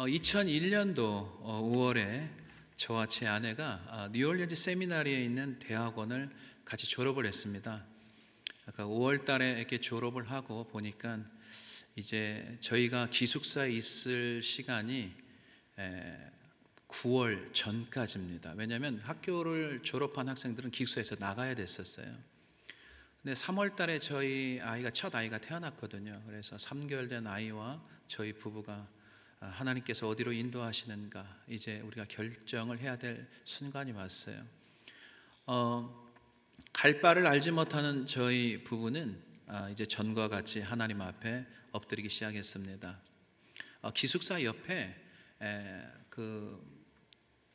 2001년도 5월에 저와 제 아내가 뉴올리언즈 세미나리에 있는 대학원을 같이 졸업을 했습니다. 아까 5월 달에 이렇게 졸업을 하고 보니까 이제 저희가 기숙사에 있을 시간이 9월 전까지입니다. 왜냐하면 학교를 졸업한 학생들은 기숙사에서 나가야 됐었어요. 근데 3월 달에 저희 아이가 첫 아이가 태어났거든요. 그래서 3개월 된 아이와 저희 부부가 하나님께서 어디로 인도하시는가 이제 우리가 결정을 해야 될 순간이 왔어요. 갈 바를 알지 못하는 저희 부부는 이제 전과 같이 하나님 앞에 엎드리기 시작했습니다. 기숙사 옆에 그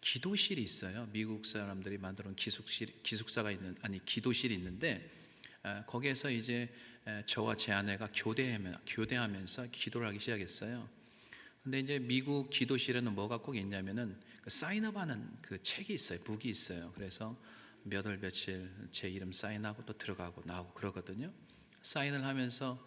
기도실이 있어요. 미국 사람들이 만들어 놓은 기숙사가 있는 기도실이 있는데 거기에서 이제 저와 제 아내가 교대하면서 기도를 하기 시작했어요. 근데 이제 미국 기도실에는 뭐가 꼭 있냐면은 사인업하는 그 책이 있어요. 북이 있어요. 그래서 몇 월 며칠 제 이름 사인하고 또 들어가고 나오고 그러거든요. 사인을 하면서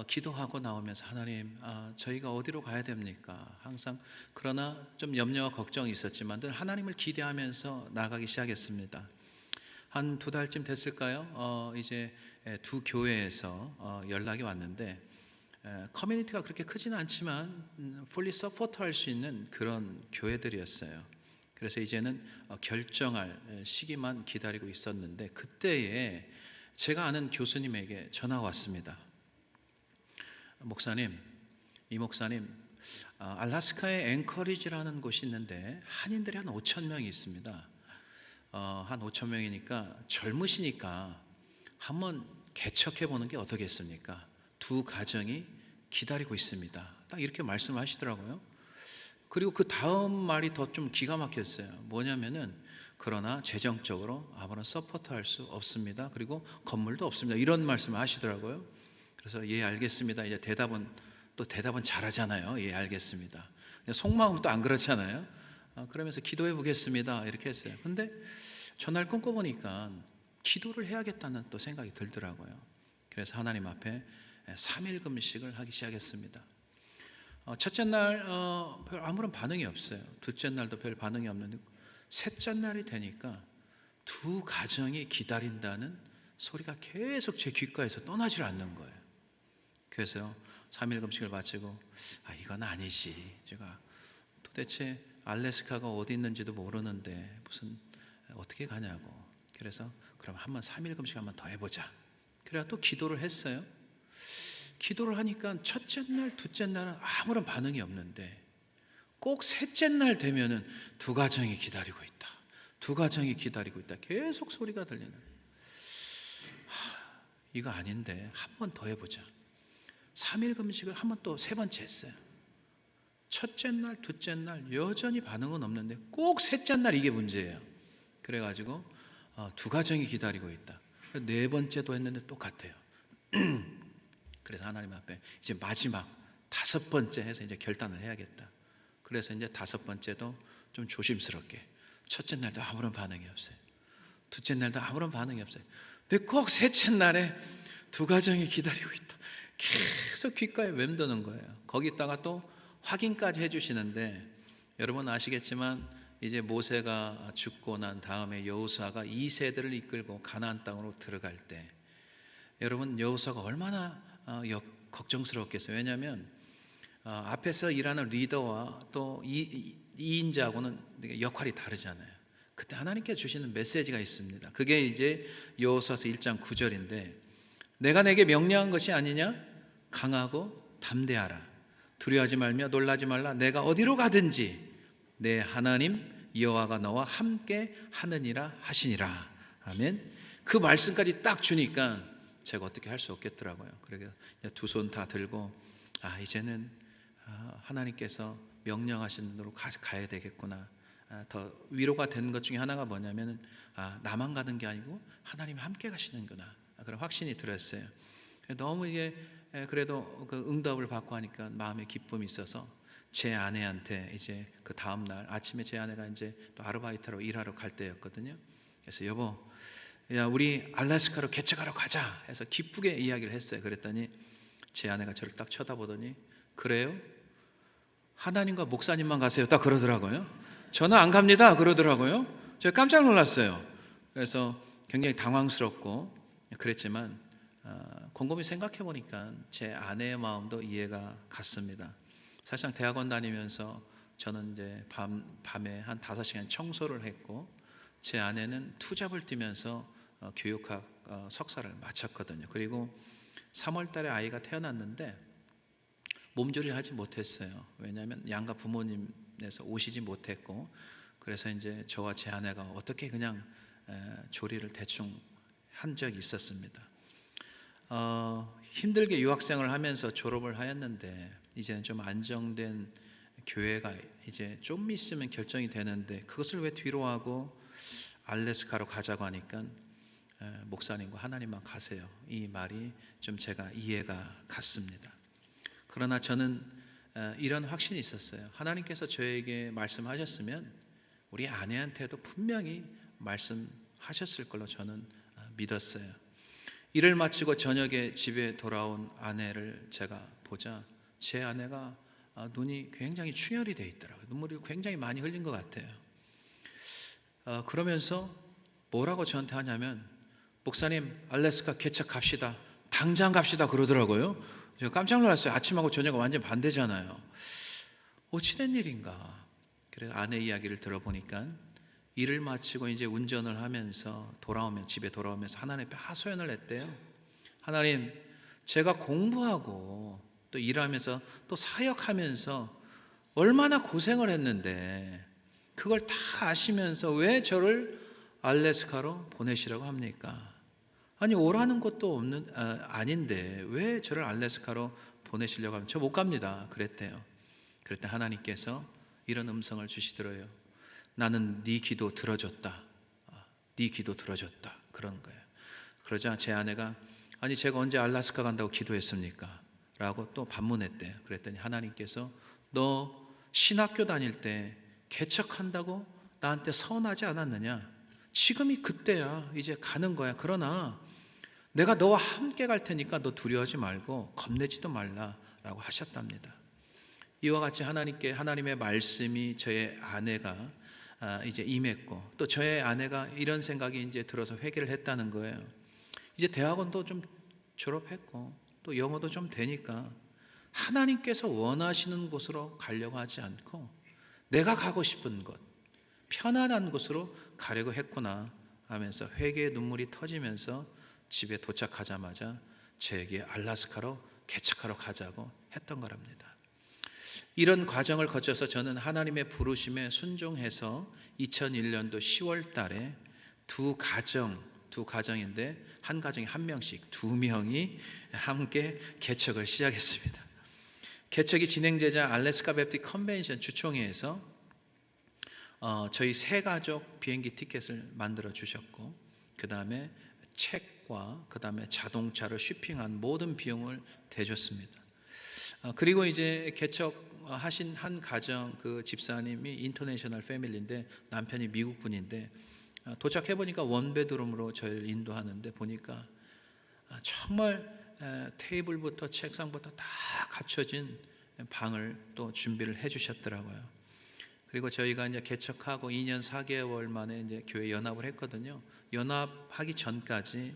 기도하고 나오면서 하나님, 저희가 어디로 가야 됩니까? 항상 그러나 좀 염려와 걱정이 있었지만 늘 하나님을 기대하면서 나가기 시작했습니다. 한 2달쯤 됐을까요? 이제 두 교회에서 연락이 왔는데 커뮤니티가 그렇게 크지는 않지만 fully support 할 수 있는 그런 교회들이었어요. 그래서 이제는 결정할 시기만 기다리고 있었는데 그때에 제가 아는 교수님에게 전화가 왔습니다. 목사님, 이 목사님, 알래스카에 앵커리지라는 곳이 있는데 한인들이 한 5천 명이 있습니다. 한 5천 명이니까 젊으시니까 한번 개척해 보는 게 어떻겠습니까? 두 가정이 기다리고 있습니다. 딱 이렇게 말씀하시더라고요. 그리고 그 다음 말이 더 좀 기가 막혔어요. 뭐냐면은 그러나 재정적으로 아무런 서포트 할 수 없습니다. 그리고 건물도 없습니다. 이런 말씀을 하시더라고요. 그래서 예 알겠습니다. 이제 대답은 잘하잖아요. 예 알겠습니다. 속마음은 또 안 그렇잖아요. 그러면서 기도해 보겠습니다. 이렇게 했어요. 근데 전화를 끊고 보니까 기도를 해야겠다는 또 생각이 들더라고요. 그래서 하나님 앞에 3일 금식을 하기 시작했습니다. 첫째 날 별 아무런 반응이 없어요. 둘째 날도 별 반응이 없는데 셋째 날이 되니까 두 가정이 기다린다는 소리가 계속 제 귓가에서 떠나질 않는 거예요. 그래서 3일 금식을 마치고 이건 아니지. 제가 도대체 알래스카가 어디 있는지도 모르는데 무슨 어떻게 가냐고. 그래서 그럼 한번 3일 금식 한번 더 해보자. 그래야 또 기도를 했어요. 기도를 하니까 첫째 날, 둘째 날은 아무런 반응이 없는데 꼭 셋째 날 되면은 두 가정이 기다리고 있다. 두 가정이 기다리고 있다. 계속 소리가 들리는. 이거 아닌데 한 번 더 해보자. 3일 금식을 한 번 또 3번째 했어요. 첫째 날, 둘째 날 여전히 반응은 없는데 꼭 셋째 날 이게 문제예요. 그래가지고 두 가정이 기다리고 있다. 4번째도 했는데 똑같아요. 그래서 하나님 앞에 이제 마지막 5번째 해서 이제 결단을 해야겠다. 그래서 이제 5번째도 좀 조심스럽게 첫째 날도 아무런 반응이 없어요. 둘째 날도 아무런 반응이 없어요. 근데 꼭 셋째 날에 두 가정이 기다리고 있다. 계속 귓가에 맴도는 거예요. 거기다가 또 확인까지 해주시는데 여러분 아시겠지만 이제 모세가 죽고 난 다음에 여호수아가 2세대를 이끌고 가나안 땅으로 들어갈 때 여러분 여호수아가 얼마나 걱정스러웠겠어요. 왜냐하면 앞에서 일하는 리더와 또 2인자하고는 역할이 다르잖아요. 그때 하나님께 주시는 메시지가 있습니다. 그게 이제 여호수아서 1장 9절인데 내가 내게 명령한 것이 아니냐? 강하고 담대하라. 두려워하지 말며 놀라지 말라. 내가 어디로 가든지 내 하나님 여호와가 너와 함께 하느니라 하시니라. 아멘. 그 말씀까지 딱 주니까 제가 어떻게 할 수 없겠더라고요. 그래서 두 손 다 들고 이제는 하나님께서 명령하신 대로 가야 되겠구나. 더 위로가 되는 것 중에 하나가 뭐냐면 나만 가는 게 아니고 하나님이 함께 가시는구나. 그런 확신이 들었어요. 너무 이게 그래도 그 응답을 받고 하니까 마음에 기쁨이 있어서 제 아내한테 이제 그 다음 날 아침에 제 아내가 이제 또 아르바이트로 일하러 갈 때였거든요. 그래서 여보, 야 우리 알래스카로 개척하러 가자 해서 기쁘게 이야기를 했어요. 그랬더니 제 아내가 저를 딱 쳐다보더니 그래요? 하나님과 목사님만 가세요. 딱 그러더라고요. 저는 안 갑니다. 그러더라고요. 제가 깜짝 놀랐어요. 그래서 굉장히 당황스럽고 그랬지만 곰곰이 생각해 보니까 제 아내의 마음도 이해가 갔습니다. 사실상 대학원 다니면서 저는 이제 밤에 한 5시간 청소를 했고, 제 아내는 투잡을 뛰면서 교육학 석사를 마쳤거든요. 그리고 3월 달에 아이가 태어났는데 몸조리를 하지 못했어요. 왜냐하면 양가 부모님에서 오시지 못했고, 그래서 이제 저와 제 아내가 어떻게 그냥 조리를 대충 한 적이 있었습니다. 힘들게 유학생을 하면서 졸업을 하였는데 이제는 좀 안정된 교회가 이제 좀 있으면 결정이 되는데, 그것을 왜 뒤로 하고 알래스카로 가자고 하니까 목사님과 하나님만 가세요, 이 말이 좀 제가 이해가 갔습니다. 그러나 저는 이런 확신이 있었어요. 하나님께서 저에게 말씀하셨으면 우리 아내한테도 분명히 말씀하셨을 걸로 저는 믿었어요. 일을 마치고 저녁에 집에 돌아온 아내를 제가 보자 제 아내가 눈이 굉장히 충혈이 되어 있더라고요. 눈물이 굉장히 많이 흘린 것 같아요. 그러면서 뭐라고 저한테 하냐면, 목사님 알래스카 개척 갑시다, 당장 갑시다 그러더라고요. 제가 깜짝 놀랐어요. 아침하고 저녁은 완전 반대잖아요. 어찌된 일인가. 그래서 아내 이야기를 들어보니까 일을 마치고 이제 운전을 하면서 집에 돌아오면서 하나님 앞에 하소연을 했대요. 하나님, 제가 공부하고 또 일하면서 또 사역하면서 얼마나 고생을 했는데 그걸 다 아시면서 왜 저를 알래스카로 보내시라고 합니까? 아니, 오라는 것도 아닌데 왜 저를 알래스카로 보내시려고 하면 저 못 갑니다 그랬대요. 그럴 때 하나님께서 이런 음성을 주시더래요. 나는 네 기도 들어줬다. 네 기도 들어줬다. 그런 거예요. 그러자 제 아내가, 아니 제가 언제 알래스카 간다고 기도했습니까? 라고 또 반문했대요. 그랬더니 하나님께서 너 신학교 다닐 때 개척한다고 나한테 서운하지 않았느냐? 지금이 그때야. 이제 가는 거야. 그러나 내가 너와 함께 갈 테니까 너 두려워하지 말고 겁내지도 말라라고 하셨답니다. 이와 같이 하나님의 말씀이 저의 아내가 이제 임했고, 또 저의 아내가 이런 생각이 이제 들어서 회개를 했다는 거예요. 이제 대학원도 좀 졸업했고 또 영어도 좀 되니까 하나님께서 원하시는 곳으로 가려고 하지 않고 내가 가고 싶은 곳, 편안한 곳으로 가려고 했구나 하면서 회개의 눈물이 터지면서 집에 도착하자마자 저에게 알래스카로 개척하러 가자고 했던 거랍니다. 이런 과정을 거쳐서 저는 하나님의 부르심에 순종해서 2001년도 10월 달에 두 가정인데 한 가정에 한 명씩 2명이 함께 개척을 시작했습니다. 개척이 진행되자 알래스카 베프티스트 컨벤션 주총회에서 저희 3가족 비행기 티켓을 만들어 주셨고, 그 다음에 책과 그 다음에 자동차를 쇼핑한 모든 비용을 대줬습니다. 그리고 이제 개척하신 한 가정, 그 집사님이 인터내셔널 패밀리인데 남편이 미국 분인데, 도착해 보니까 원베드룸으로 저희를 인도하는데 보니까 정말 테이블부터 책상부터 다 갖춰진 방을 또 준비를 해 주셨더라고요. 그리고 저희가 이제 개척하고 2년 4개월 만에 이제 교회 연합을 했거든요. 연합하기 전까지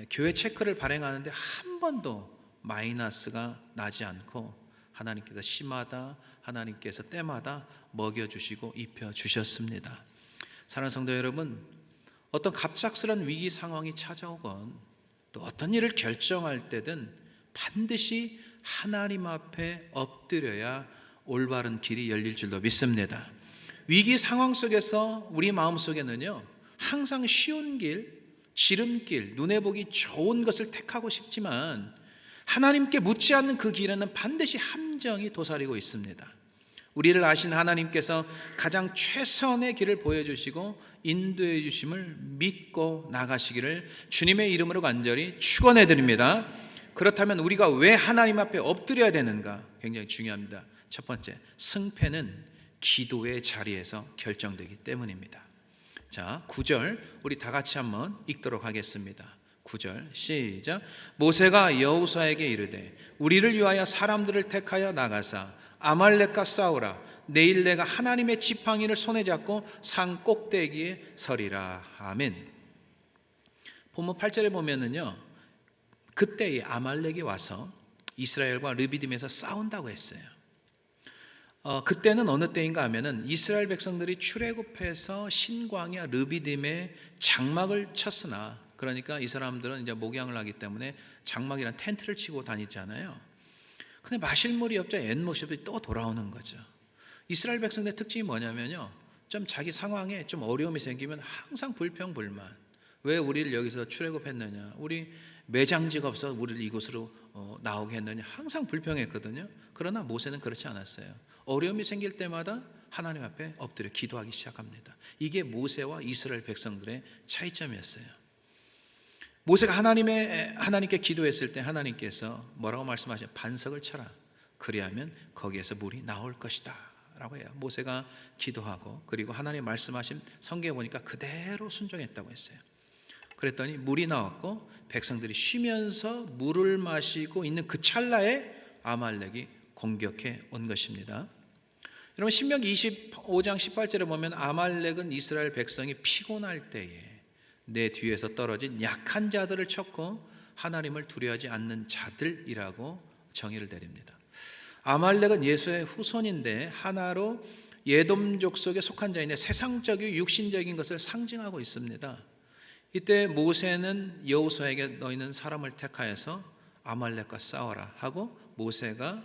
교회 체크를 발행하는데 한 번도 마이너스가 나지 않고 하나님께서 시마다, 하나님께서 때마다 먹여주시고 입혀주셨습니다. 사랑하는 성도 여러분, 어떤 갑작스런 위기 상황이 찾아오건 또 어떤 일을 결정할 때든 반드시 하나님 앞에 엎드려야 올바른 길이 열릴 줄로 믿습니다. 위기 상황 속에서 우리 마음속에는요, 항상 쉬운 길, 지름길, 눈에 보기 좋은 것을 택하고 싶지만 하나님께 묻지 않는 그 길에는 반드시 함정이 도사리고 있습니다. 우리를 아신 하나님께서 가장 최선의 길을 보여주시고 인도해 주심을 믿고 나가시기를 주님의 이름으로 간절히 축원해 드립니다. 그렇다면 우리가 왜 하나님 앞에 엎드려야 되는가? 굉장히 중요합니다. 첫 번째, 승패는 기도의 자리에서 결정되기 때문입니다. 자, 9절 우리 다 같이 한번 읽도록 하겠습니다. 9절 시작. 모세가 여호수아에게 이르되 우리를 위하여 사람들을 택하여 나가사 아말렉과 싸우라. 내일 내가 하나님의 지팡이를 손에 잡고 산 꼭대기에 서리라. 아멘. 본문 8절에 보면은요, 그때 이 아말렉이 와서 이스라엘과 르비딤에서 싸운다고 했어요. 그때는 어느 때인가 하면은 이스라엘 백성들이 출애굽해서 신광야 르비딤에 장막을 쳤으나, 그러니까 이 사람들은 이제 목양을 하기 때문에 장막이란 텐트를 치고 다니잖아요. 근데 마실 물이 없자 엔모습이 또 돌아오는 거죠. 이스라엘 백성들의 특징이 뭐냐면요, 좀 자기 상황에 좀 어려움이 생기면 항상 불평불만. 왜 우리를 여기서 출애굽했느냐, 우리 매장지가 없어 우리를 이곳으로 나오게 했느냐, 항상 불평했거든요. 그러나 모세는 그렇지 않았어요. 어려움이 생길 때마다 하나님 앞에 엎드려 기도하기 시작합니다. 이게 모세와 이스라엘 백성들의 차이점이었어요. 모세가 하나님께 기도했을 때 하나님께서 뭐라고 말씀하시냐, 반석을 쳐라. 그리하면 거기에서 물이 나올 것이다 라고 해요. 모세가 기도하고 그리고 하나님 말씀하신 성경에 보니까 그대로 순종했다고 했어요. 그랬더니 물이 나왔고 백성들이 쉬면서 물을 마시고 있는 그 찰나에 아말렉이 공격해 온 것입니다. 여러분, 신명기 25장 18절에 보면 아말렉은 이스라엘 백성이 피곤할 때에 내 뒤에서 떨어진 약한 자들을 쳤고 하나님을 두려워하지 않는 자들이라고 정의를 내립니다. 아말렉은 예수의 후손인데 하나로 예돔족 속에 속한 자인데 세상적이고 육신적인 것을 상징하고 있습니다. 이때 모세는 여호수아에게 너희는 사람을 택하여서 아말렉과 싸워라 하고 모세가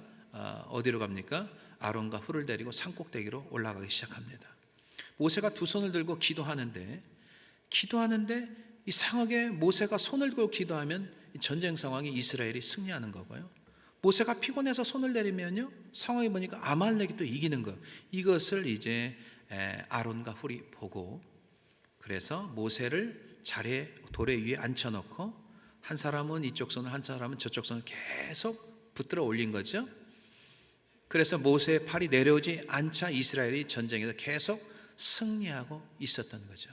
어디로 갑니까? 아론과 훌을 데리고 산꼭대기로 올라가기 시작합니다. 모세가 두 손을 들고 기도하는데 이상하게 모세가 손을 들고 기도하면 전쟁 상황이 이스라엘이 승리하는 거고요. 모세가 피곤해서 손을 내리면요, 상황이 보니까 아말렉이 또 이기는 거. 이것을 이제 아론과 훌이 보고, 그래서 모세를 자리에 돌에 위에 앉혀놓고 한 사람은 이쪽 손을 한 사람은 저쪽 손을 계속 붙들어 올린 거죠. 그래서 모세의 팔이 내려오지 않자 이스라엘이 전쟁에서 계속 승리하고 있었던 거죠.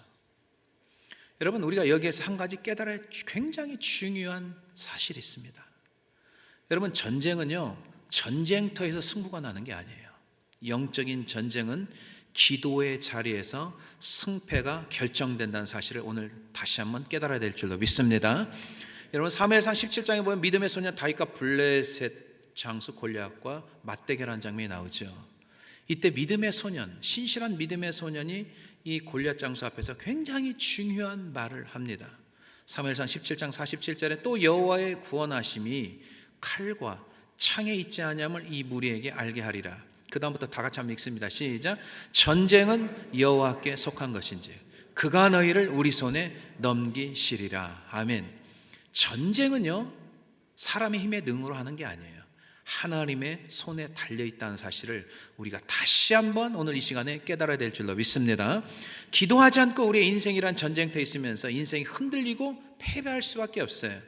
여러분, 우리가 여기에서 한 가지 깨달아야 굉장히 중요한 사실이 있습니다. 여러분, 전쟁은요, 전쟁터에서 승부가 나는 게 아니에요. 영적인 전쟁은 기도의 자리에서 승패가 결정된다는 사실을 오늘 다시 한번 깨달아야 될 줄로 믿습니다. 여러분, 사무엘상 17장에 보면 믿음의 소년 다윗과 블레셋 장수 골리앗과 맞대결하는 장면이 나오죠. 이때 믿음의 소년, 신실한 믿음의 소년이 이 골리앗 장수 앞에서 굉장히 중요한 말을 합니다. 사무엘상 17장 47절에 또 여호와의 구원하심이 칼과 창에 있지 아니함을 이 무리에게 알게 하리라. 그 다음부터 다 같이 한번 읽습니다. 시작. 전쟁은 여호와께 속한 것인지 그가 너희를 우리 손에 넘기시리라. 아멘. 전쟁은요, 사람의 힘의 능으로 하는 게 아니에요. 하나님의 손에 달려있다는 사실을 우리가 다시 한번 오늘 이 시간에 깨달아야 될 줄로 믿습니다. 기도하지 않고 우리의 인생이란 전쟁터에 있으면서 인생이 흔들리고 패배할 수밖에 없어요.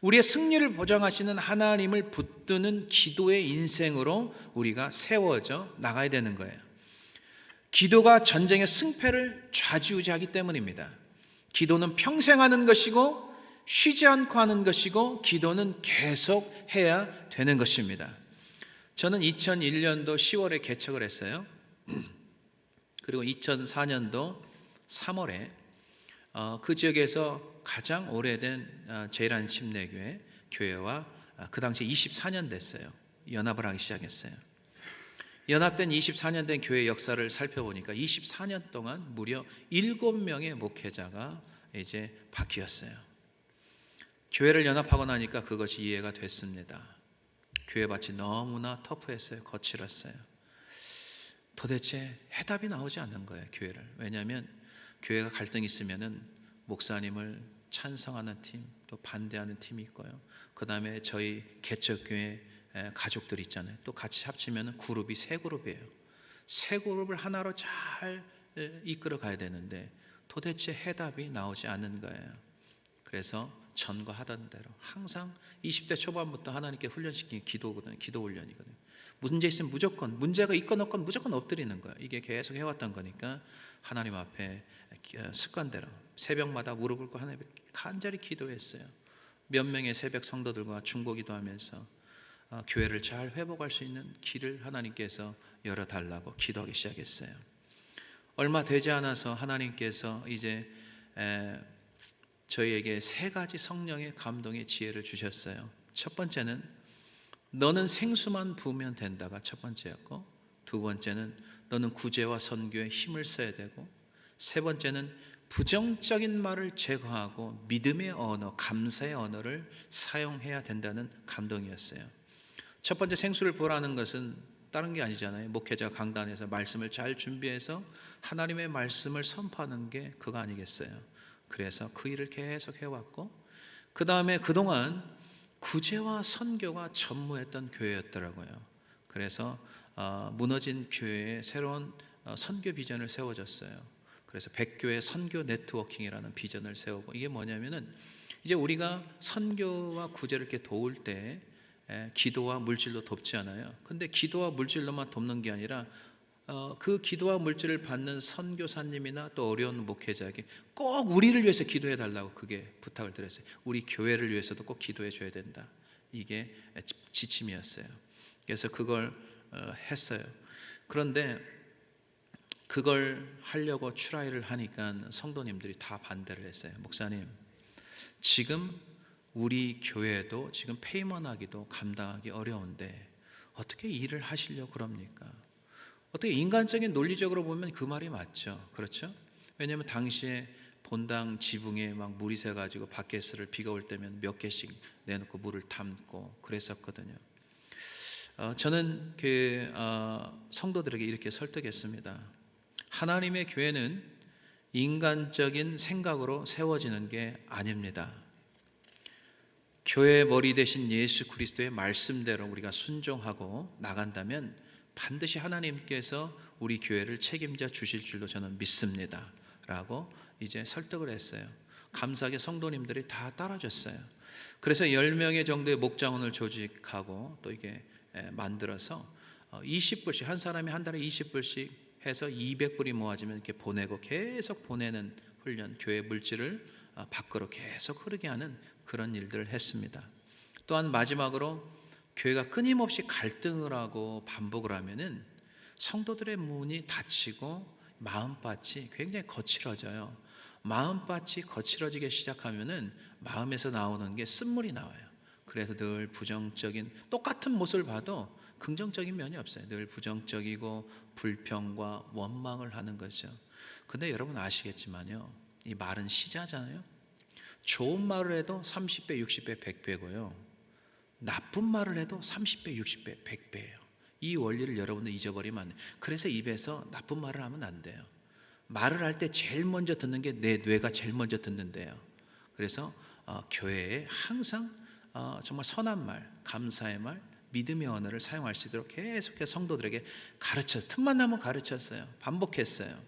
우리의 승리를 보장하시는 하나님을 붙드는 기도의 인생으로 우리가 세워져 나가야 되는 거예요. 기도가 전쟁의 승패를 좌지우지하기 때문입니다. 기도는 평생 하는 것이고 쉬지 않고 하는 것이고 기도는 계속 해야 되는 것입니다. 저는 2001년도 10월에 개척을 했어요. 그리고 2004년도 3월에 그 지역에서 가장 오래된 제일한 침례교회 교회와 그 당시 24년 됐어요. 연합을 하기 시작했어요. 연합된 24년 된 교회 역사를 살펴보니까 24년 동안 무려 7명의 목회자가 이제 바뀌었어요. 교회를 연합하고 나니까 그것이 이해가 됐습니다. 교회밭이 너무나 터프했어요. 거칠었어요. 도대체 해답이 나오지 않는 거예요, 교회를. 왜냐하면 교회가 갈등이 있으면은 목사님을 찬성하는 팀, 또 반대하는 팀이 있고요. 그 다음에 저희 개척교회 가족들 있잖아요. 또 같이 합치면 그룹이 세 그룹이에요. 세 그룹을 하나로 잘 이끌어 가야 되는데 도대체 해답이 나오지 않는 거예요. 그래서 전과하던 대로 항상 20대 초반부터 하나님께 훈련시키는 기도거든요. 기도 훈련이거든요. 문제 있으면 무조건, 문제가 있건 없건 무조건 엎드리는 거예요. 이게 계속 해왔던 거니까 하나님 앞에 습관대로 새벽마다 무릎 꿇고 하나님께 간절히 기도했어요. 몇 명의 새벽 성도들과 중보기도하면서 교회를 잘 회복할 수 있는 길을 하나님께서 열어달라고 기도하기 시작했어요. 얼마 되지 않아서 하나님께서 이제 저희에게 세 가지 성령의 감동의 지혜를 주셨어요. 첫 번째는 너는 생수만 부으면 된다가 첫 번째였고, 두 번째는 너는 구제와 선교에 힘을 써야 되고, 세 번째는 부정적인 말을 제거하고 믿음의 언어, 감사의 언어를 사용해야 된다는 감동이었어요. 첫 번째 생수를 부으라는 것은 다른 게 아니잖아요. 목회자가 강단에서 말씀을 잘 준비해서 하나님의 말씀을 선포하는 게 그거 아니겠어요. 그래서 그 일을 계속 해왔고, 그 다음에 그동안 구제와 선교가 전무했던 교회였더라고요. 그래서 무너진 교회에 새로운 선교 비전을 세워졌어요. 그래서 백교회 선교 네트워킹이라는 비전을 세우고, 이게 뭐냐면은 이제 우리가 선교와 구제를 이렇게 도울 때 기도와 물질로 돕지 않아요. 근데 기도와 물질로만 돕는 게 아니라 그 기도와 물질을 받는 선교사님이나 또 어려운 목회자에게 꼭 우리를 위해서 기도해 달라고 그게 부탁을 드렸어요. 우리 교회를 위해서도 꼭 기도해 줘야 된다. 이게 지침이었어요. 그래서 그걸 했어요. 그런데 그걸 하려고 트라이를 하니까 성도님들이 다 반대를 했어요. 목사님, 지금 우리 교회도 지금 페이먼하기도 감당하기 어려운데 어떻게 일을 하시려고 그럽니까? 어떻게 인간적인 논리적으로 보면 그 말이 맞죠. 그렇죠? 왜냐하면 당시에 본당 지붕에 막 물이 새가지고 바켓을 비가 올 때면 몇 개씩 내놓고 물을 담고 그랬었거든요. 저는 성도들에게 이렇게 설득했습니다. 하나님의 교회는 인간적인 생각으로 세워지는 게 아닙니다. 교회의 머리 대신 예수 그리스도의 말씀대로 우리가 순종하고 나간다면 반드시 하나님께서 우리 교회를 책임져 주실 줄로 저는 믿습니다 라고 이제 설득을 했어요. 감사하게 성도님들이 다 따라줬어요. 그래서 10명의 정도의 목장원을 조직하고 또 이게 만들어서 20불씩, 한 사람이 한 달에 20불씩 해서 200불이 모아지면 이렇게 보내고 계속 보내는 훈련, 교회 물질을 밖으로 계속 흐르게 하는 그런 일들을 했습니다. 또한 마지막으로 교회가 끊임없이 갈등을 하고 반복을 하면은 성도들의 문이 닫히고 마음밭이 굉장히 거칠어져요. 마음밭이 거칠어지기 시작하면은 마음에서 나오는 게 쓴물이 나와요. 그래서 늘 부정적인, 똑같은 모습을 봐도 긍정적인 면이 없어요. 늘 부정적이고 불평과 원망을 하는 거죠. 근데 여러분 아시겠지만요, 이 말은 시자잖아요. 좋은 말을 해도 30배, 60배, 100배고요. 나쁜 말을 해도 30배, 60배, 100배예요. 이 원리를 여러분들 잊어버리면 안 돼요. 그래서 입에서 나쁜 말을 하면 안 돼요. 말을 할 때 제일 먼저 듣는 게 내 뇌가 제일 먼저 듣는데요. 그래서 교회에 항상 정말 선한 말, 감사의 말, 믿음의 언어를 사용할 수 있도록 계속해서 성도들에게 틈만 나면 가르쳤어요. 반복했어요.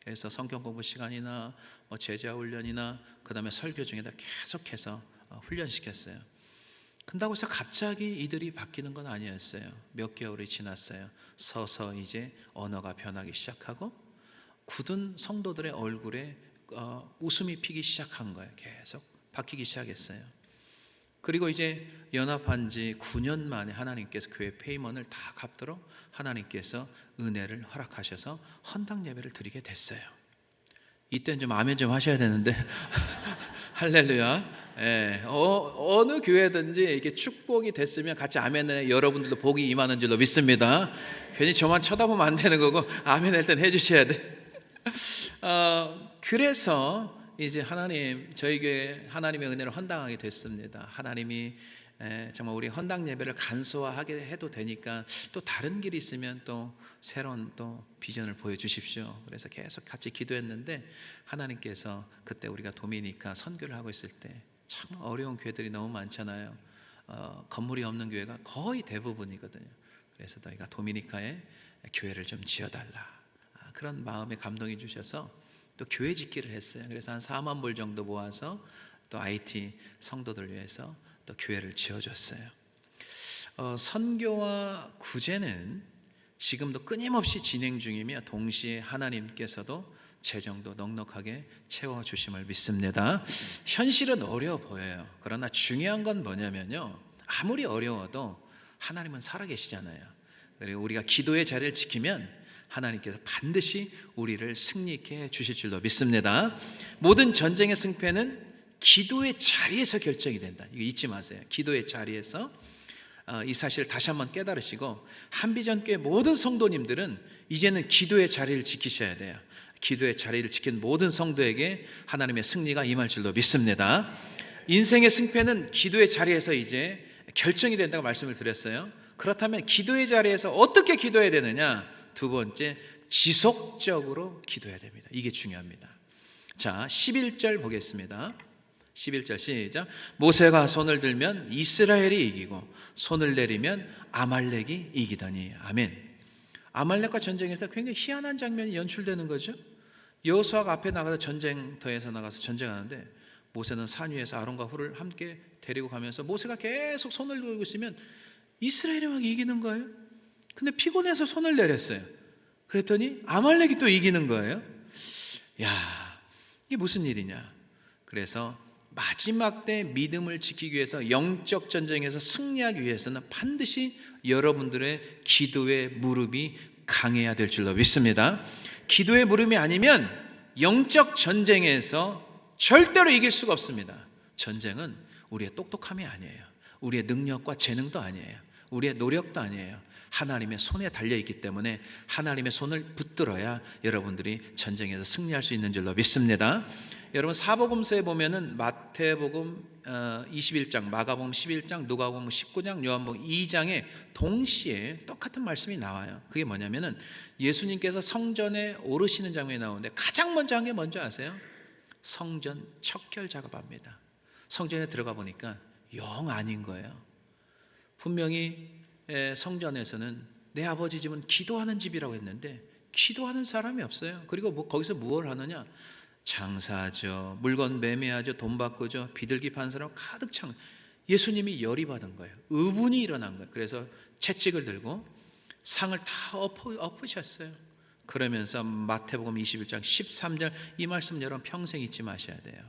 그래서 성경 공부 시간이나 제자 훈련이나 그 다음에 설교 중에다 계속해서 훈련시켰어요. 근다고 해서 갑자기 이들이 바뀌는 건 아니었어요. 몇 개월이 지났어요. 서서 이제 언어가 변하기 시작하고 굳은 성도들의 얼굴에 웃음이 피기 시작한 거예요. 계속 바뀌기 시작했어요. 그리고 이제 연합한 지 9년 만에 하나님께서 교회 페이먼을 다 갚도록 하나님께서 은혜를 허락하셔서 헌당 예배를 드리게 됐어요. 이때는 좀 아멘 좀 하셔야 되는데 할렐루야. 예, 어느 교회든지 이게 축복이 됐으면 같이 아멘을 여러분들도 복이 임하는 줄로 믿습니다. 괜히 저만 쳐다보면 안 되는 거고 아멘 할 땐 해주셔야 돼. 그래서 이제 저희 교회 하나님의 은혜를 헌당하게 됐습니다. 하나님이 정말 우리 헌당 예배를 간소화하게 해도 되니까 또 다른 길이 있으면 또 새로운 또 비전을 보여주십시오. 그래서 계속 같이 기도했는데 하나님께서 그때 우리가 도미니카 선교를 하고 있을 때 참 어려운 교회들이 너무 많잖아요. 건물이 없는 교회가 거의 대부분이거든요. 그래서 너희가 도미니카에 교회를 좀 지어달라, 그런 마음에 감동이 주셔서 또 교회 짓기를 했어요. 그래서 한 4만 불 정도 모아서 또 IT 성도들 위해서 또 교회를 지어줬어요. 선교와 구제는 지금도 끊임없이 진행 중이며 동시에 하나님께서도 재정도 넉넉하게 채워주심을 믿습니다. 현실은 어려워 보여요. 그러나 중요한 건 뭐냐면요, 아무리 어려워도 하나님은 살아계시잖아요. 그리고 우리가 기도의 자리를 지키면 하나님께서 반드시 우리를 승리케 해 주실 줄로 믿습니다. 모든 전쟁의 승패는 기도의 자리에서 결정이 된다. 이거 잊지 마세요. 기도의 자리에서. 이 사실을 다시 한번 깨달으시고, 한비전교회 모든 성도님들은 이제는 기도의 자리를 지키셔야 돼요. 기도의 자리를 지킨 모든 성도에게 하나님의 승리가 임할 줄로 믿습니다. 인생의 승패는 기도의 자리에서 이제 결정이 된다고 말씀을 드렸어요. 그렇다면 기도의 자리에서 어떻게 기도해야 되느냐? 두 번째, 지속적으로 기도해야 됩니다. 이게 중요합니다. 자, 11절 보겠습니다. 11절 시작. 모세가 손을 들면 이스라엘이 이기고 손을 내리면 아말렉이 이기더니. 아멘. 아말렉과 전쟁에서 굉장히 희한한 장면이 연출되는 거죠. 여호수아가 앞에 나가서 전쟁터에서 나가서 전쟁하는데, 모세는 산 위에서 아론과 훌을 함께 데리고 가면서 모세가 계속 손을 들고 있으면 이스라엘이 막 이기는 거예요. 근데 피곤해서 손을 내렸어요. 그랬더니 아말렉이 또 이기는 거예요. 야, 이게 무슨 일이냐. 그래서 마지막 때 믿음을 지키기 위해서, 영적 전쟁에서 승리하기 위해서는 반드시 여러분들의 기도의 무릎이 강해야 될 줄로 믿습니다. 기도의 무릎이 아니면 영적 전쟁에서 절대로 이길 수가 없습니다. 전쟁은 우리의 똑똑함이 아니에요. 우리의 능력과 재능도 아니에요. 우리의 노력도 아니에요. 하나님의 손에 달려있기 때문에 하나님의 손을 붙들어야 여러분들이 전쟁에서 승리할 수 있는 줄로 믿습니다. 여러분, 사복음서에 보면은 마태복음 21장, 마가복음 11장, 누가복음 19장, 요한복음 2장에 동시에 똑같은 말씀이 나와요. 그게 뭐냐면은 예수님께서 성전에 오르시는 장면이 나오는데, 가장 먼저 한 게 뭔지 아세요? 성전 척결 작업합니다. 성전에 들어가 보니까 영 아닌 거예요. 분명히 성전에서는 내 아버지 집은 기도하는 집이라고 했는데 기도하는 사람이 없어요. 그리고 거기서 무엇을 하느냐? 장사하죠, 물건 매매하죠, 돈 바꾸죠, 비둘기 파는 사람 가득 찬. 예수님이 열이 받은 거예요. 의분이 일어난 거예요. 그래서 채찍을 들고 상을 다 엎으셨어요. 그러면서 마태복음 21장 13절, 이 말씀 여러분 평생 잊지 마셔야 돼요.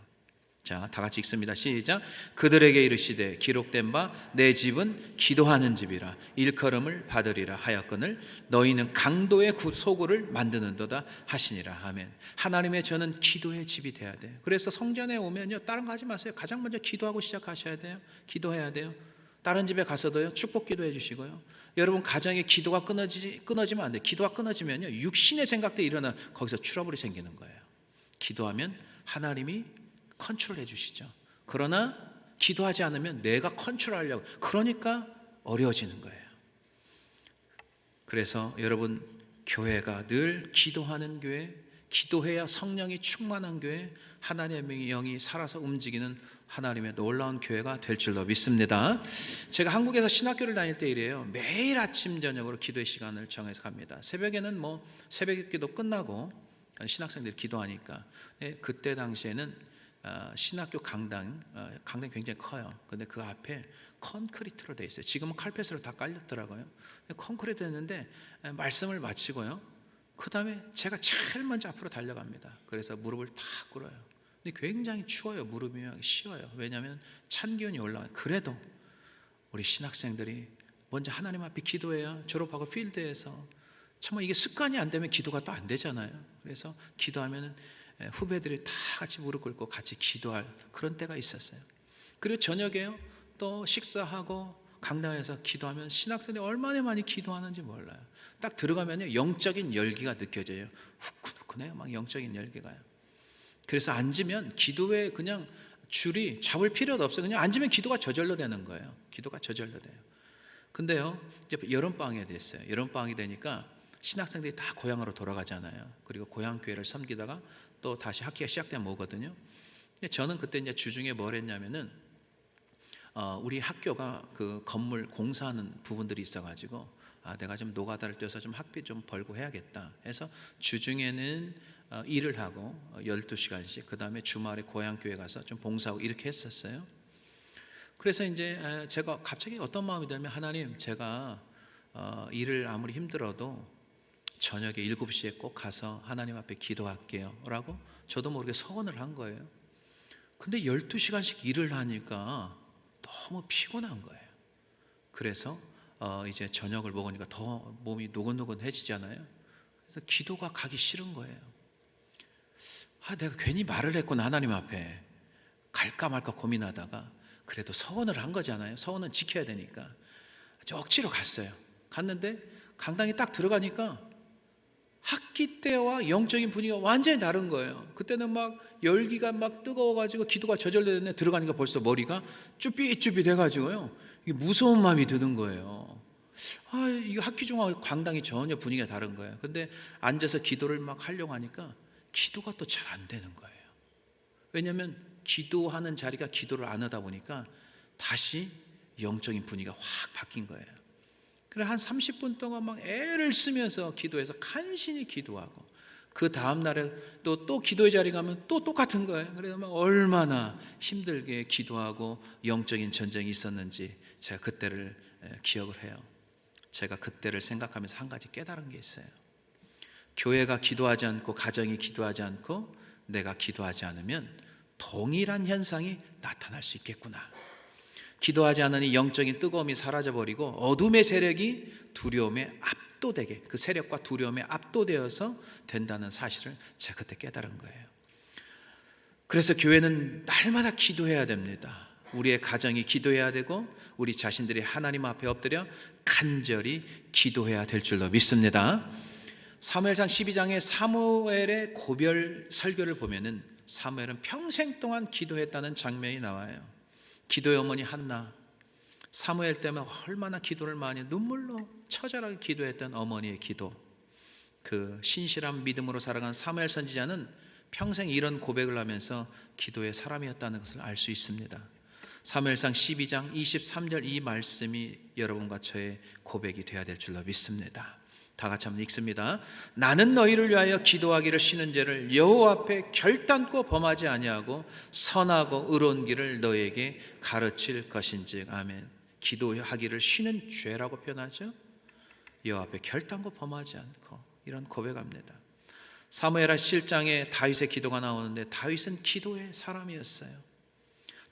자, 다 같이 읽습니다. 시작. 그들에게 이르시되 기록된 바 내 집은 기도하는 집이라 일컬음을 받으리라 하였거늘 너희는 강도의 소굴을 만드는도다 하시니라. 아멘. 하나님의 저는 기도의 집이 돼야 돼요. 그래서 성전에 오면요, 다른 거 하지 마세요. 가장 먼저 기도하고 시작하셔야 돼요. 기도해야 돼요. 다른 집에 가서도요, 축복 기도해 주시고요. 여러분 가정에 기도가 끊어지면 안 돼요. 기도가 끊어지면요, 육신의 생각도 일어나 거기서 트러블이 생기는 거예요. 기도하면 하나님이 컨트롤 해주시죠. 그러나 기도하지 않으면 내가 컨트롤하려고, 그러니까 어려워지는 거예요. 그래서 여러분, 교회가 늘 기도하는 교회, 기도해야 성령이 충만한 교회, 하나님의 영이 살아서 움직이는 하나님의 놀라운 교회가 될 줄로 믿습니다. 제가 한국에서 신학교를 다닐 때 이래요. 매일 아침 저녁으로 기도의 시간을 정해서 갑니다. 새벽에는 새벽 기도 끝나고 신학생들이 기도하니까, 그때 당시에는 신학교 강당이 굉장히 커요. 근데 그 앞에 콘크리트로 돼 있어요. 지금은 칼펫으로 다 깔렸더라고요. 콘크리트 했는데 말씀을 마치고요, 그 다음에 제가 제일 먼저 앞으로 달려갑니다. 그래서 무릎을 탁 꿇어요. 근데 굉장히 추워요. 무릎이 쉬어요. 왜냐하면 찬 기운이 올라와요. 그래도 우리 신학생들이 먼저 하나님 앞에 기도해야 졸업하고 필드에서, 정말 이게 습관이 안 되면 기도가 또 안 되잖아요. 그래서 기도하면은 후배들이 다 같이 무릎 꿇고 같이 기도할 그런 때가 있었어요. 그리고 저녁에요, 또 식사하고 강당에서 기도하면 신학생들이 얼마나 많이 기도하는지 몰라요. 딱 들어가면요, 영적인 열기가 느껴져요. 후끈후끈해요. 막 영적인 열기가요. 그래서 앉으면 기도에 그냥 줄이 잡을 필요도 없어요. 그냥 앉으면 기도가 저절로 되는 거예요. 기도가 저절로 돼요. 근데요, 이제 여름방학이 됐어요. 여름방학이 되니까 신학생들이 다 고향으로 돌아가잖아요. 그리고 고향 교회를 섬기다가 또 다시 학기가 시작되면 오거든요. 저는 그때 이제 주중에 뭘 했냐면은, 우리 학교가 그 건물 공사하는 부분들이 있어가지고, 내가 좀 노가다를 뛰어서 좀 학비 좀 벌고 해야겠다 해서 주중에는 일을 하고 12시간씩, 그 다음에 주말에 고향 교회 가서 좀 봉사하고 이렇게 했었어요. 그래서 이제 제가 갑자기 어떤 마음이 들면, 하나님, 제가 일을 아무리 힘들어도 저녁에 7시에 꼭 가서 하나님 앞에 기도할게요 라고 저도 모르게 서원을 한 거예요. 근데 12시간씩 일을 하니까 너무 피곤한 거예요. 그래서 이제 저녁을 먹으니까 더 몸이 노곤노곤해지잖아요. 그래서 기도가 가기 싫은 거예요. 내가 괜히 말을 했구나. 하나님 앞에 갈까 말까 고민하다가 그래도 서원을 한 거잖아요. 서원은 지켜야 되니까 억지로 갔어요. 갔는데 강당에 딱 들어가니까 학기 때와 영적인 분위기가 완전히 다른 거예요. 그때는 막 열기가 막 뜨거워가지고 기도가 저절로 됐는데 들어가니까 벌써 머리가 쭈삣쭈삣 해가지고요. 이게 무서운 마음이 드는 거예요. 이거 학기 중하고 강당이 전혀 분위기가 다른 거예요. 근데 앉아서 기도를 막 하려고 하니까 기도가 또 잘 안 되는 거예요. 왜냐하면 기도하는 자리가 기도를 안 하다 보니까 다시 영적인 분위기가 확 바뀐 거예요. 그래 한 30분 동안 막 애를 쓰면서 기도해서 간신히 기도하고 그 다음 날에 또 기도의 자리 가면 또 똑같은 거예요. 그래서 막 얼마나 힘들게 기도하고 영적인 전쟁이 있었는지 제가 그때를 기억을 해요. 제가 그때를 생각하면서 한 가지 깨달은 게 있어요. 교회가 기도하지 않고 가정이 기도하지 않고 내가 기도하지 않으면 동일한 현상이 나타날 수 있겠구나. 기도하지 않으니 영적인 뜨거움이 사라져버리고 어둠의 세력이 두려움에 압도되게, 그 세력과 두려움에 압도되어서 된다는 사실을 제가 그때 깨달은 거예요. 그래서 교회는 날마다 기도해야 됩니다. 우리의 가정이 기도해야 되고 우리 자신들이 하나님 앞에 엎드려 간절히 기도해야 될 줄로 믿습니다. 사무엘상 12장의 사무엘의 고별 설교를 보면은 사무엘은 평생 동안 기도했다는 장면이 나와요. 기도의 어머니 한나, 사무엘 때문에 얼마나 기도를 많이 눈물로 처절하게 기도했던 어머니의 기도, 그 신실한 믿음으로 살아간 사무엘 선지자는 평생 이런 고백을 하면서 기도의 사람이었다는 것을 알 수 있습니다. 사무엘상 12장 23절 이 말씀이 여러분과 저의 고백이 되어야 될 줄로 믿습니다. 다 같이 한번 읽습니다. 나는 너희를 위하여 기도하기를 쉬는 죄를 여호와 앞에 결단코 범하지 아니하고 선하고 의로운 길을 너희에게 가르칠 것인즉. 아멘. 기도하기를 쉬는 죄라고 표현하죠. 여호와 앞에 결단코 범하지 않고 이런 고백합니다. 사무엘하 7장에 다윗의 기도가 나오는데 다윗은 기도의 사람이었어요.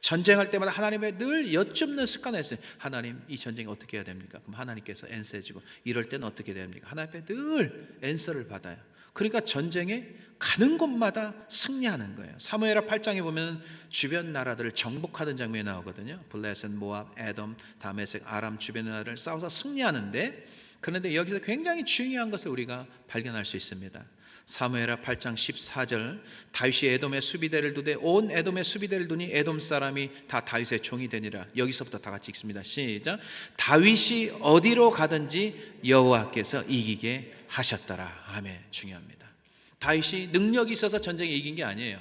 전쟁할 때마다 하나님의 늘 여쭙는 습관이 있어요. 하나님, 이 전쟁이 어떻게 해야 됩니까? 그럼 하나님께서 앤서 해주고, 이럴 때는 어떻게 해야 됩니까? 하나님 앞에 늘 앤서를 받아요. 그러니까 전쟁에 가는 곳마다 승리하는 거예요. 사무엘하 8장에 보면 주변 나라들을 정복하는 장면이 나오거든요. 블레셋, 모압, 에돔, 다메섹, 아람 주변 나라를 싸워서 승리하는데, 그런데 여기서 굉장히 중요한 것을 우리가 발견할 수 있습니다. 사무엘하 8장 14절 다윗이 에돔의 수비대를 두되 온 에돔의 수비대를 두니 에돔 사람이 다 다윗의 종이 되니라. 여기서부터 다 같이 읽습니다. 시작. 다윗이 어디로 가든지 여호와께서 이기게 하셨더라. 아멘. 중요합니다. 다윗이 능력이 있어서 전쟁에 이긴 게 아니에요.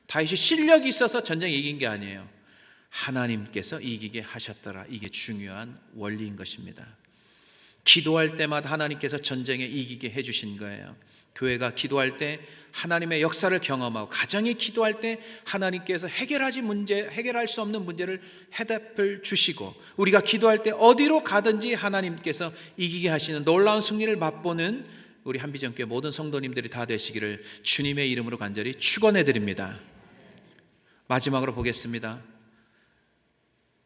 다윗이 실력이 있어서 전쟁에 이긴 게 아니에요. 하나님께서 이기게 하셨더라. 이게 중요한 원리인 것입니다. 기도할 때마다 하나님께서 전쟁에 이기게 해주신 거예요. 교회가 기도할 때 하나님의 역사를 경험하고 가정이 기도할 때 하나님께서 해결할 수 없는 문제를 해답을 주시고 우리가 기도할 때 어디로 가든지 하나님께서 이기게 하시는 놀라운 승리를 맛보는 우리 한비전교회 모든 성도님들이 다 되시기를 주님의 이름으로 간절히 축원해 드립니다. 마지막으로 보겠습니다.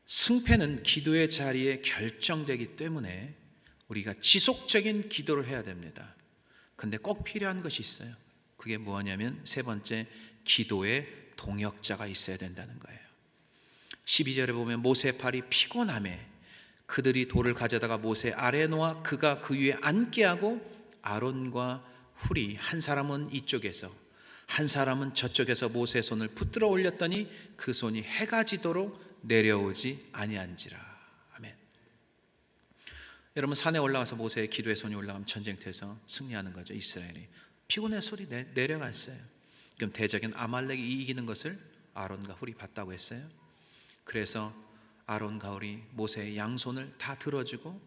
승패는 기도의 자리에 결정되기 때문에 우리가 지속적인 기도를 해야 됩니다. 근데 꼭 필요한 것이 있어요. 그게 뭐냐면 세 번째, 기도의 동역자가 있어야 된다는 거예요. 12절에 보면 모세의 팔이 피곤함에 그들이 돌을 가져다가 모세 아래에 놓아 그가 그 위에 앉게 하고 아론과 훌이 한 사람은 이쪽에서 한 사람은 저쪽에서 모세의 손을 붙들어 올렸더니 그 손이 해가 지도록 내려오지 아니한지라. 아멘. 여러분, 산에 올라가서 모세의 기도의 손이 올라가면 전쟁터에서 승리하는 거죠. 이스라엘이 피곤해 소리 내려갔어요. 그럼 대적인 아말렉이 이기는 것을 아론과 훌이 봤다고 했어요. 그래서 아론과 훌이 모세의 양손을 다 들어주고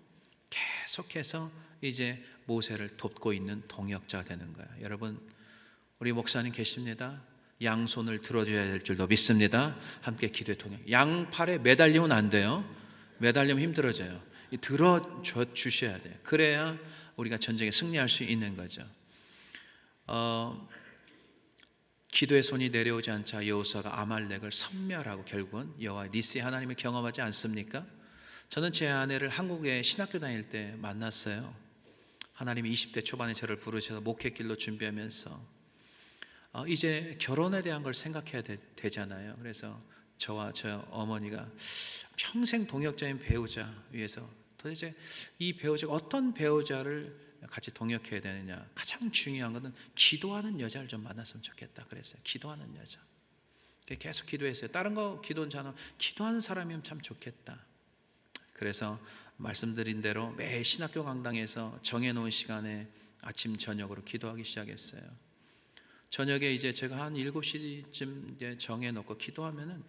계속해서 이제 모세를 돕고 있는 동역자가 되는 거예요. 여러분, 우리 목사님 계십니다. 양손을 들어줘야 될 줄도 믿습니다. 함께 기도의 동역. 양팔에 매달리면 안 돼요. 매달리면 힘들어져요. 들어줘 주셔야 돼요. 그래야 우리가 전쟁에 승리할 수 있는 거죠. 기도의 손이 내려오지 않자 여호수아가 아말렉을 섬멸하고 결국은 여호와의 니스의 하나님을 경험하지 않습니까? 저는 제 아내를 한국에 신학교 다닐 때 만났어요. 하나님이 20대 초반에 저를 부르셔서 목회길로 준비하면서 이제 결혼에 대한 걸 생각해야 되잖아요. 그래서 저와 저 어머니가 평생 동역자인 배우자 위해서 도대체 이 배우자가 어떤 배우자를 같이 동역해야 되느냐, 가장 중요한 것은 기도하는 여자를 좀 만났으면 좋겠다 그랬어요. 기도하는 여자. 계속 기도했어요. 다른 거 기도는 잘 안 하고 기도하는 사람이면 참 좋겠다. 그래서 말씀드린 대로 매일 신학교 강당에서 정해놓은 시간에 아침 저녁으로 기도하기 시작했어요. 저녁에 이제 제가 한 7시쯤 이제 정해놓고 기도하면은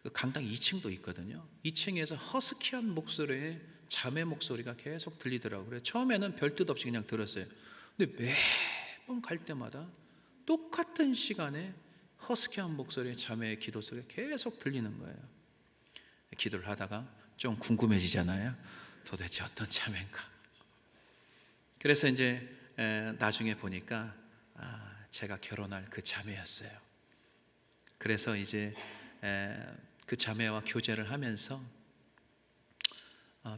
그 강당 2층도 있거든요. 2층에서 허스키한 목소리에 자매 목소리가 계속 들리더라고요. 그래서 처음에는 별 뜻 없이 그냥 들었어요. 근데 매번 갈 때마다 똑같은 시간에 허스키한 목소리에 자매의 기도 소리가 계속 들리는 거예요. 기도를 하다가 좀 궁금해지잖아요. 도대체 어떤 자매인가? 그래서 이제 나중에 보니까 제가 결혼할 그 자매였어요. 그래서 이제 그 자매와 교제를 하면서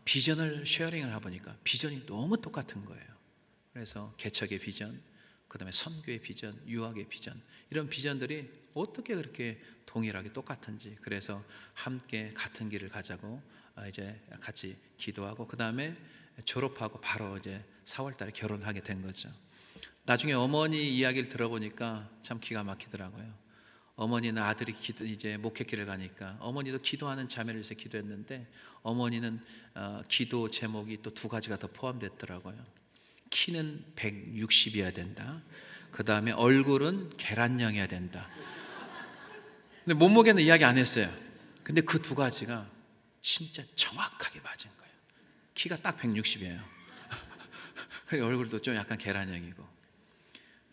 비전을 쉐어링을 해보니까 비전이 너무 똑같은 거예요. 그래서 개척의 비전, 그 다음에 선교의 비전, 유학의 비전, 이런 비전들이 어떻게 그렇게 동일하게 똑같은지, 그래서 함께 같은 길을 가자고 이제 같이 기도하고, 그 다음에 졸업하고 바로 이제 4월 달에 결혼하게 된 거죠. 나중에 어머니 이야기를 들어보니까 참 기가 막히더라고요. 어머니는 아들이 이제 목회길을 가니까 어머니도 기도하는 자매를 위해서 기도했는데, 어머니는 기도 제목이 또 2가지가 더 포함됐더라고요. 키는 160이어야 된다. 그 다음에 얼굴은 계란형이어야 된다. 근데 몸무게는 이야기 안 했어요. 근데 그 2가지가 진짜 정확하게 맞은 거예요. 키가 딱 160이에요. 그리고 얼굴도 좀 약간 계란형이고.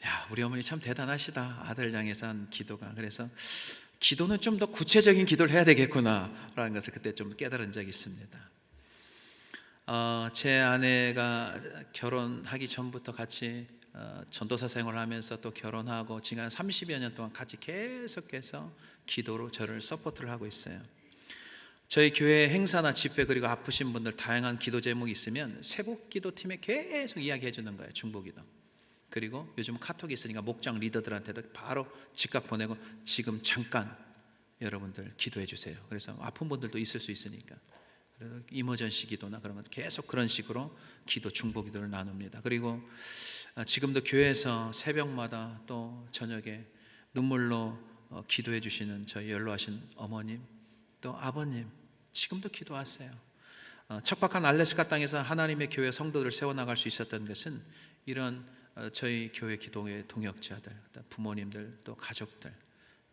야, 우리 어머니 참 대단하시다. 아들 향해서 한 기도가. 그래서 기도는 좀 더 구체적인 기도를 해야 되겠구나 라는 것을 그때 좀 깨달은 적이 있습니다. 제 아내가 결혼하기 전부터 같이 전도사 생활을 하면서 또 결혼하고 지난 30여 년 동안 같이 계속해서 기도로 저를 서포트를 하고 있어요. 저희 교회 행사나 집회, 그리고 아프신 분들 다양한 기도 제목이 있으면 새곡 기도팀에 계속 이야기해 주는 거예요. 중보기도. 그리고 요즘은 카톡이 있으니까 목장 리더들한테도 바로 즉각 보내고 지금 잠깐 여러분들 기도해 주세요. 그래서 아픈 분들도 있을 수 있으니까 이머전시 기도나 그런 것 계속 그런 식으로 기도 중보기도를 나눕니다. 그리고 지금도 교회에서 새벽마다 또 저녁에 눈물로 기도해 주시는 저희 연로하신 어머님, 또 아버님 지금도 기도하세요. 척박한 알래스카 땅에서 하나님의 교회 성도들을 세워나갈 수 있었던 것은 이런 저희 교회 기도의 동역자들, 부모님들, 또 가족들,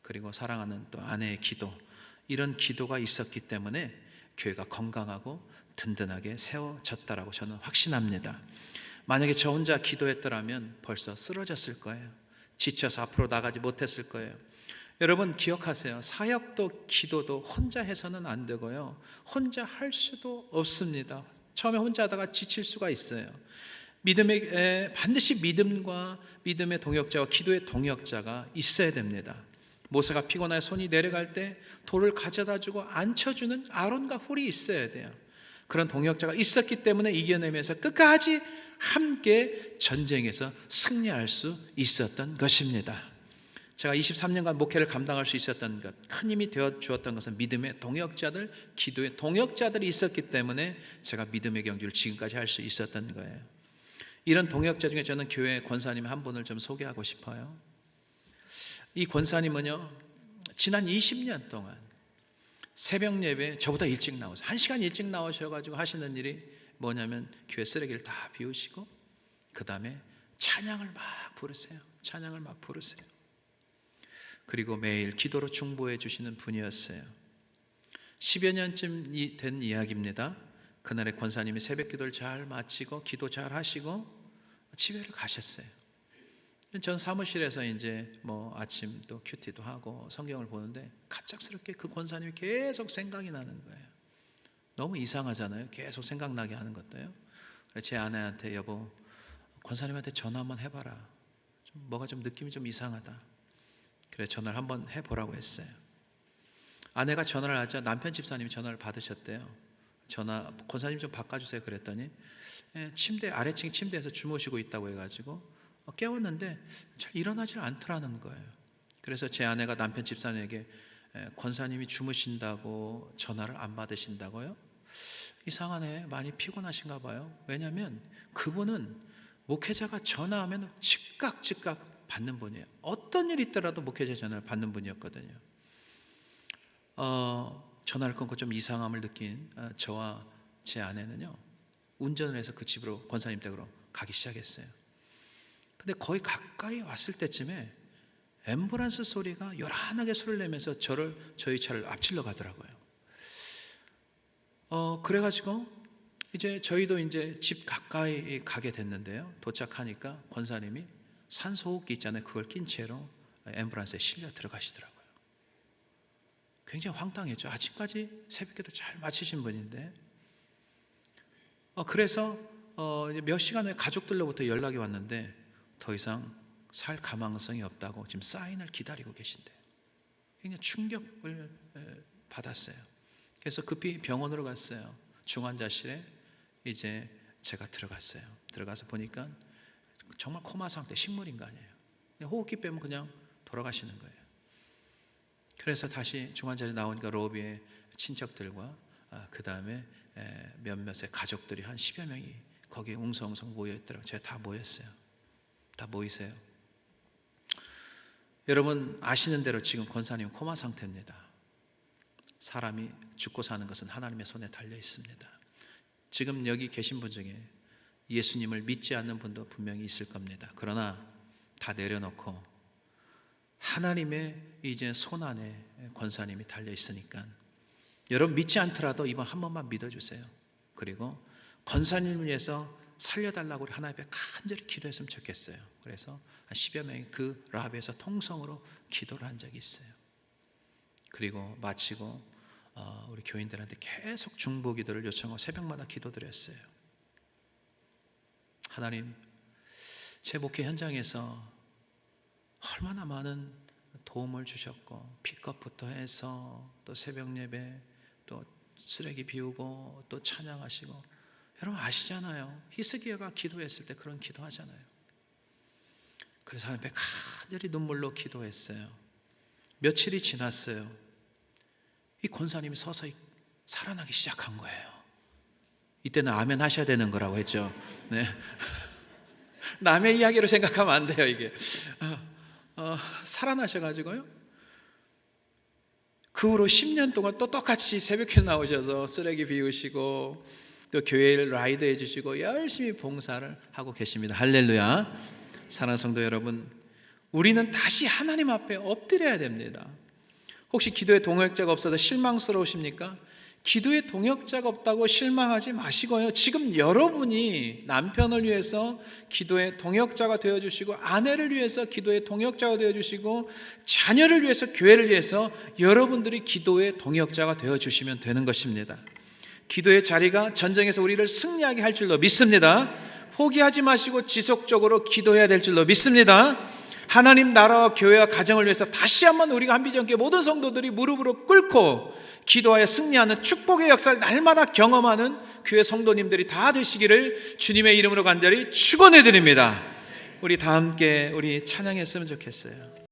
그리고 사랑하는 또 아내의 기도, 이런 기도가 있었기 때문에 교회가 건강하고 든든하게 세워졌다라고 저는 확신합니다. 만약에 저 혼자 기도했더라면 벌써 쓰러졌을 거예요. 지쳐서 앞으로 나가지 못했을 거예요. 여러분 기억하세요. 사역도 기도도 혼자 해서는 안 되고요, 혼자 할 수도 없습니다. 처음에 혼자 하다가 지칠 수가 있어요. 반드시 믿음과 믿음의 동역자와 기도의 동역자가 있어야 됩니다. 모세가 피곤해 손이 내려갈 때 돌을 가져다 주고 앉혀주는 아론과 홀이 있어야 돼요. 그런 동역자가 있었기 때문에 이겨내면서 끝까지 함께 전쟁에서 승리할 수 있었던 것입니다. 제가 23년간 목회를 감당할 수 있었던 것, 큰 힘이 되어 주었던 것은 믿음의 동역자들, 기도의 동역자들이 있었기 때문에 제가 믿음의 경주를 지금까지 할 수 있었던 거예요. 이런 동역자 중에 저는 교회 권사님 한 분을 좀 소개하고 싶어요. 이 권사님은요, 지난 20년 동안 새벽 예배 저보다 일찍 나오세요. 1시간 일찍 나오셔가지고 하시는 일이 뭐냐면 교회 쓰레기를 다 비우시고 그 다음에 찬양을 막 부르세요. 찬양을 막 부르세요. 그리고 매일 기도로 중보해 주시는 분이었어요. 10여 년쯤 된 이야기입니다. 그날에 권사님이 새벽 기도를 잘 마치고 기도 잘 하시고 집에를 가셨어요. 전 사무실에서 이제 뭐 아침 또 큐티도 하고 성경을 보는데 갑작스럽게 그 권사님이 계속 생각이 나는 거예요. 너무 이상하잖아요. 계속 생각나게 하는 것도요. 그래서 제 아내한테 여보, 권사님한테 전화 한번 해봐라. 뭐가 좀 느낌이 좀 이상하다. 그래 전화를 한번 해보라고 했어요. 아내가 전화를 하자 남편 집사님이 전화를 받으셨대요. 권사님 좀 바꿔주세요 그랬더니 침대 아래층 침대에서 주무시고 있다고 해가지고 깨웠는데 잘 일어나질 않더라는 거예요. 그래서 제 아내가 남편 집사님에게 권사님이 주무신다고 전화를 안 받으신다고요? 이상하네, 많이 피곤하신가 봐요. 왜냐하면 그분은 목회자가 전화하면 즉각 받는 분이에요. 어떤 일이 있더라도 목회자 전화를 받는 분이었거든요. 전화를 끊고 좀 이상함을 느낀 저와 제 아내는요, 운전을 해서 그 집으로, 권사님 댁으로 가기 시작했어요. 근데 거의 가까이 왔을 때쯤에 앰뷸런스 소리가 요란하게 소리를 내면서 저희 차를 앞질러 가더라고요. 그래가지고 이제 저희도 이제 집 가까이 가게 됐는데요, 도착하니까 권사님이 산소호흡기 있잖아요, 그걸 낀 채로 앰뷸런스에 실려 들어가시더라고요. 굉장히 황당했죠. 아침까지 새벽기도 잘 마치신 분인데. 그래서 몇 시간 후에 가족들로부터 연락이 왔는데 더 이상 살 가망성이 없다고 지금 사인을 기다리고 계신대요. 굉장히 충격을 받았어요. 그래서 급히 병원으로 갔어요. 중환자실에 이제 제가 들어갔어요. 들어가서 보니까 정말 코마 상태, 식물인간이에요. 호흡기 빼면 그냥 돌아가시는 거예요. 그래서 다시 중환자실에 나오니까 로비에 친척들과 그 다음에 몇몇의 가족들이 한 10여 명이 거기에 웅성웅성 모여있더라고요. 제가 다 모였어요. 다 모이세요. 여러분 아시는 대로 지금 권사님 코마 상태입니다. 사람이 죽고 사는 것은 하나님의 손에 달려 있습니다. 지금 여기 계신 분 중에 예수님을 믿지 않는 분도 분명히 있을 겁니다. 그러나 다 내려놓고 하나님의 이제 손 안에 권사님이 달려 있으니까 여러분 믿지 않더라도 이번 한 번만 믿어주세요. 그리고 권사님을 위해서 살려달라고 우리 하나님 앞에 간절히 기도했으면 좋겠어요. 그래서 한 10여 명이 그 라비에서 통성으로 기도를 한 적이 있어요. 그리고 마치고 우리 교인들한테 계속 중보 기도를 요청하고 새벽마다 기도드렸어요. 하나님, 제 목회 현장에서 얼마나 많은 도움을 주셨고, 픽업부터 해서 또 새벽 예배, 또 쓰레기 비우고, 또 찬양하시고, 여러분 아시잖아요. 히스기야가 기도했을 때 그런 기도하잖아요. 그래서 하나님 앞에 간절히 눈물로 기도했어요. 며칠이 지났어요. 이 권사님이 서서히 살아나기 시작한 거예요. 이때는 아멘 하셔야 되는 거라고 했죠. 네. 남의 이야기로 생각하면 안 돼요, 이게. 살아나셔가지고요. 그 후로 10년 동안 또 똑같이 새벽에 나오셔서 쓰레기 비우시고 또 교회를 라이드 해주시고 열심히 봉사를 하고 계십니다. 할렐루야. 사랑하는 성도 여러분, 우리는 다시 하나님 앞에 엎드려야 됩니다. 혹시 기도에 동역자가 없어서 실망스러우십니까? 기도에 동역자가 없다고 실망하지 마시고요, 지금 여러분이 남편을 위해서 기도에 동역자가 되어주시고, 아내를 위해서 기도에 동역자가 되어주시고, 자녀를 위해서, 교회를 위해서 여러분들이 기도의 동역자가 되어주시면 되는 것입니다. 기도의 자리가 전쟁에서 우리를 승리하게 할 줄로 믿습니다. 포기하지 마시고 지속적으로 기도해야 될 줄로 믿습니다. 하나님 나라와 교회와 가정을 위해서 다시 한번 우리가 한비전교회 모든 성도들이 무릎으로 꿇고 기도하여 승리하는 축복의 역사를 날마다 경험하는 교회 성도님들이 다 되시기를 주님의 이름으로 간절히 축원해 드립니다. 우리 다 함께 우리 찬양했으면 좋겠어요.